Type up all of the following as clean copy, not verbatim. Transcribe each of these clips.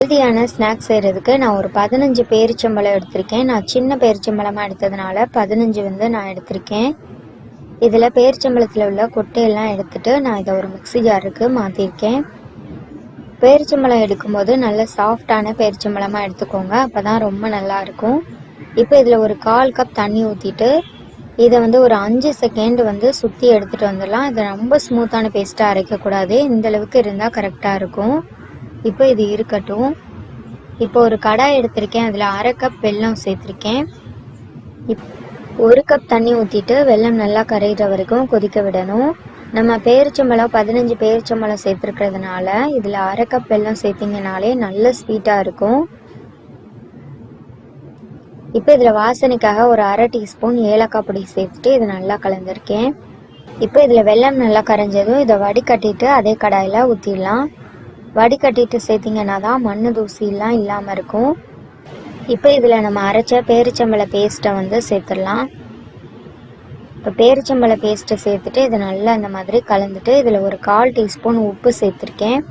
ஹெல்தியான ஸ்நாக்ஸ் செய்கிறதுக்கு நான் ஒரு 15 பேரிச்சம்பழம் எடுத்திருக்கேன். நான் சின்ன பேரிச்சம்பழமாக எடுத்ததுனால 15 வந்து நான் எடுத்திருக்கேன். இதில் பேரிச்சம்பழத்தில் உள்ள கொட்டையெல்லாம் எடுத்துட்டு நான் இதை ஒரு மிக்ஸி ஜாருக்கு மாற்றிருக்கேன். பேரிச்சம்பழம் எடுக்கும்போது நல்ல சாஃப்டான பேரிச்சம்பழமாக எடுத்துக்கோங்க, அப்போ தான் ரொம்ப நல்லாயிருக்கும். இப்போ இதில் ஒரு 1/4 கப் தண்ணி ஊற்றிட்டு இதை வந்து ஒரு 5 செகண்ட் வந்து சுற்றி எடுத்துகிட்டு வந்துடலாம். இதை ரொம்ப ஸ்மூத்தான பேஸ்ட்டாக அரைக்கக்கூடாது, இந்தளவுக்கு இருந்தால் கரெக்டாக இருக்கும். இப்போ இது இருக்கட்டும். இப்போ ஒரு கடாய் எடுத்திருக்கேன், அதில் 1/2 கப் வெல்லம் சேர்த்துருக்கேன். 1 கப் தண்ணி ஊற்றிட்டு வெல்லம் நல்லா கரைகிற வரைக்கும் கொதிக்க விடணும். நம்ம பேரிச்சம்பழம் 15 பேரிச்சம்பழம் சேர்த்துருக்கிறதுனால இதில் 1/2 கப் வெல்லம் சேர்த்திங்கனாலே நல்ல ஸ்வீட்டாக இருக்கும். இப்போ இதில் வாசனைக்காக ஒரு 1/2 டீஸ்பூன் ஏலக்காய் பொடி சேர்த்துட்டு இதை நல்லா கலந்துருக்கேன். இப்போ இதில் வெல்லம் நல்லா கரைஞ்சதும் இதை வடிகட்டிட்டு அதே கடாயில் ஊற்றிடலாம். வடிகட்டிட்டு சேர்த்திங்கன்னா தான் மண் தூசிலாம் இல்லாமல் இருக்கும். இப்போ இதில் நம்ம அரைச்ச பேரிச்சம்பழ பேஸ்ட்டை வந்து சேர்த்துடலாம். இப்போ பேரிச்சம்பழ பேஸ்ட்டை சேர்த்துட்டு இதை நல்லா இந்த மாதிரி கலந்துட்டு இதில் ஒரு 1/4 டீஸ்பூன் உப்பு சேர்த்துருக்கேன்.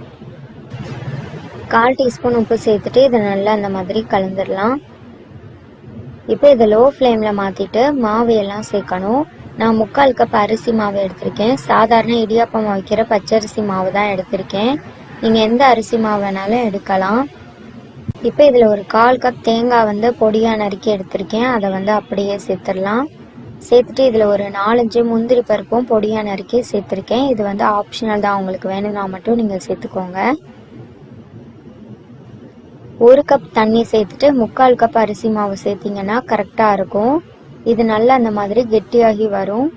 1/4 டீஸ்பூன் உப்பு சேர்த்துட்டு இதை நல்லா இந்த மாதிரி கலந்துடலாம். இப்போ இதை லோ ஃப்ளேமில் மாற்றிட்டு மாவு எல்லாம் சேர்க்கணும். நான் 3/4 கப் அரிசி மாவு எடுத்திருக்கேன். சாதாரண இடியாப்பம் வைக்கிற பச்சரிசி மாவு தான் எடுத்திருக்கேன். நீங்கள் எந்த அரிசி மாவு வேணாலும் எடுக்கலாம். இப்போ இதில் ஒரு 1/4 கப் தேங்காய் வந்து பொடியாக நறுக்கி எடுத்திருக்கேன், அதை வந்து அப்படியே சேர்த்துடலாம். சேர்த்துட்டு இதில் ஒரு 4-5 முந்திரி பருப்பும் பொடியாக நறுக்கி சேர்த்துருக்கேன். இது வந்து ஆப்ஷனல் தான், உங்களுக்கு வேணும்னா மட்டும் நீங்கள் சேர்த்துக்கோங்க. 1 கப் தண்ணி சேர்த்துட்டு 3/4 கப் அரிசி மாவு சேர்த்திங்கன்னா கரெக்டாக இருக்கும். இது நல்லா அந்த மாதிரி கெட்டியாகி வரும்.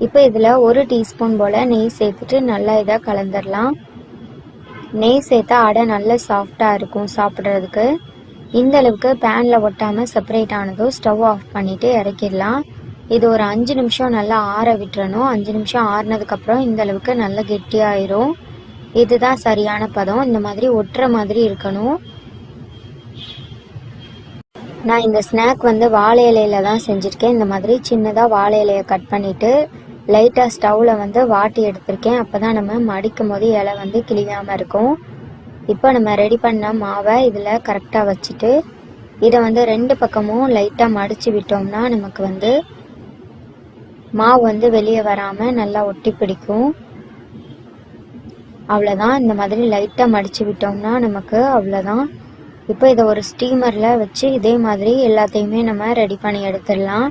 இப்போ இதில் 1 டீஸ்பூன் போல் நெய் சேர்த்துட்டு நல்லா இதை கலந்துடலாம். நெய் சேர்த்தா அடை நல்ல சாஃப்டாக இருக்கும் சாப்பிட்றதுக்கு. இந்த அளவுக்கு பேனில் ஒட்டாமல் செப்பரேட் ஆனதும் ஸ்டவ் ஆஃப் பண்ணிவிட்டு இறக்கிடலாம். இது ஒரு 5 நிமிஷம் நல்லா ஆற விட்டுறணும். 5 நிமிஷம் ஆறினதுக்கப்புறம் இந்த அளவுக்கு நல்லா கெட்டியாயிரும். இதுதான் சரியான பதம். இந்த மாதிரி ஒட்டுற மாதிரி இருக்கணும். நான் இந்த ஸ்நாக் வந்து வாழை இலையில தான் செஞ்சுருக்கேன். இந்த மாதிரி சின்னதாக வாழை இலையை கட் பண்ணிவிட்டு லைட்டாக ஸ்டவ்வில் வந்து வாட்டி எடுத்திருக்கேன். அப்போ தான் நம்ம மடிக்கும் போது இலை வந்து கிளியாமல் இருக்கும். இப்போ நம்ம ரெடி பண்ண மாவை இதில் கரெக்டாக வச்சுட்டு இதை வந்து 2 பக்கமும் லைட்டாக மடித்து விட்டோம்னா நமக்கு வந்து மாவு வந்து வெளியே வராமல் நல்லா ஒட்டி பிடிக்கும். அவ்வளோதான். இந்த மாதிரி லைட்டாக மடித்து விட்டோம்னா நமக்கு அவ்வளோதான். இப்போ இதை ஒரு ஸ்டீமரில் வச்சு இதே மாதிரி எல்லாத்தையுமே நம்ம ரெடி பண்ணி எடுத்துடலாம்.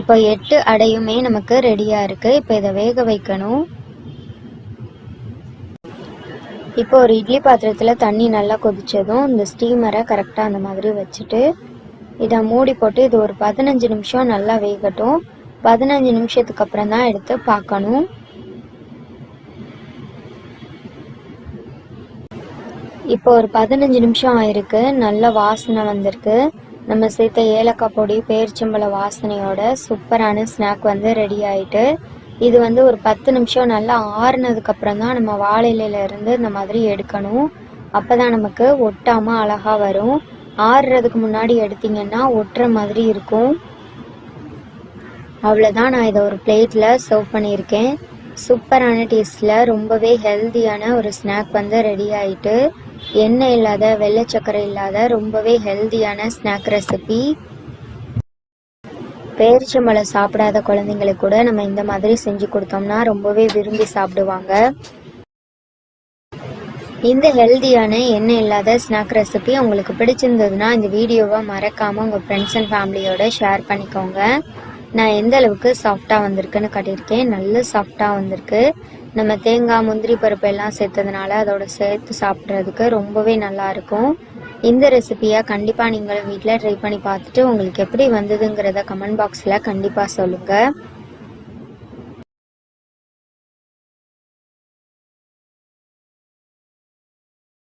இப்போ 8 அடையுமே நமக்கு ரெடியாக இருக்குது. இப்போ இதை வேக வைக்கணும். இப்போ ஒரு இட்லி பாத்திரத்தில் தண்ணி நல்லா கொதிச்சதும் இந்த ஸ்டீமரை கரெக்டாக அந்த மாதிரி வச்சுட்டு இதை மூடி போட்டு இது ஒரு 15 நிமிஷம் நல்லா வேகட்டும். 15 நிமிஷத்துக்கு அப்புறம் தான் எடுத்து பார்க்கணும். இப்போ ஒரு 15 நிமிஷம் ஆயிருக்கு. நல்ல வாசனை வந்திருக்கு. நம்ம சேர்த்த ஏலக்காய் பொடி பேரிச்சம்பழ வாசனையோட சூப்பரான ஸ்நாக் வந்து ரெடி ஆயிட்டு. இது வந்து ஒரு 10 நிமிஷம் நல்லா ஆறுனதுக்கு அப்புறம் தான் நம்ம வாழை இலையில இருந்து இந்த மாதிரி எடுக்கணும். அப்பதான் நமக்கு ஒட்டாம அழகா வரும். ஆறுறதுக்கு முன்னாடி எடுத்தீங்கன்னா ஒட்டுற மாதிரி இருக்கும். அவ்வளோதான். நான் இதை ஒரு பிளேட்ல சர்வ் பண்ணியிருக்கேன். சூப்பரான டேஸ்ட்ல ரொம்பவே ஹெல்தியான ஒரு ஸ்நாக் வந்து ரெடி ஆயிட்டு. எண்ணெய் இல்லாத வெள்ளை சர்க்கரை இல்லாத ரொம்பவே ஹெல்தியான ஸ்நாக் ரெசிபி. பேரிச்சம்பழம் சாப்பிடாத குழந்தைங்களுக்கு கூட நம்ம இந்த மாதிரி செஞ்சு கொடுத்தோம்னா ரொம்பவே விரும்பி சாப்பிடுவாங்க. இந்த ஹெல்தியான எண்ணெய் இல்லாத ஸ்நாக் ரெசிபி உங்களுக்கு பிடிச்சிருந்ததுன்னா இந்த வீடியோவை மறக்காம உங்க ஃப்ரெண்ட்ஸ் அண்ட் ஃபேமிலியோட ஷேர் பண்ணிக்கோங்க. நான் எந்த அளவுக்கு சாஃப்டாக வந்திருக்குன்னு காட்டியிருக்கேன். நல்ல சாஃப்டாக வந்திருக்கு. நம்ம தேங்காய் முந்திரி பருப்பு எல்லாம் சேர்த்ததுனால அதோட சேர்த்து சாப்பிட்றதுக்கு ரொம்பவே நல்லா இருக்கும். இந்த ரெசிபியை கண்டிப்பாக நீங்களும் வீட்டில் ட்ரை பண்ணி பார்த்துட்டு உங்களுக்கு எப்படி வந்ததுங்கிறத கமெண்ட் பாக்ஸில் கண்டிப்பாக சொல்லுங்கள்.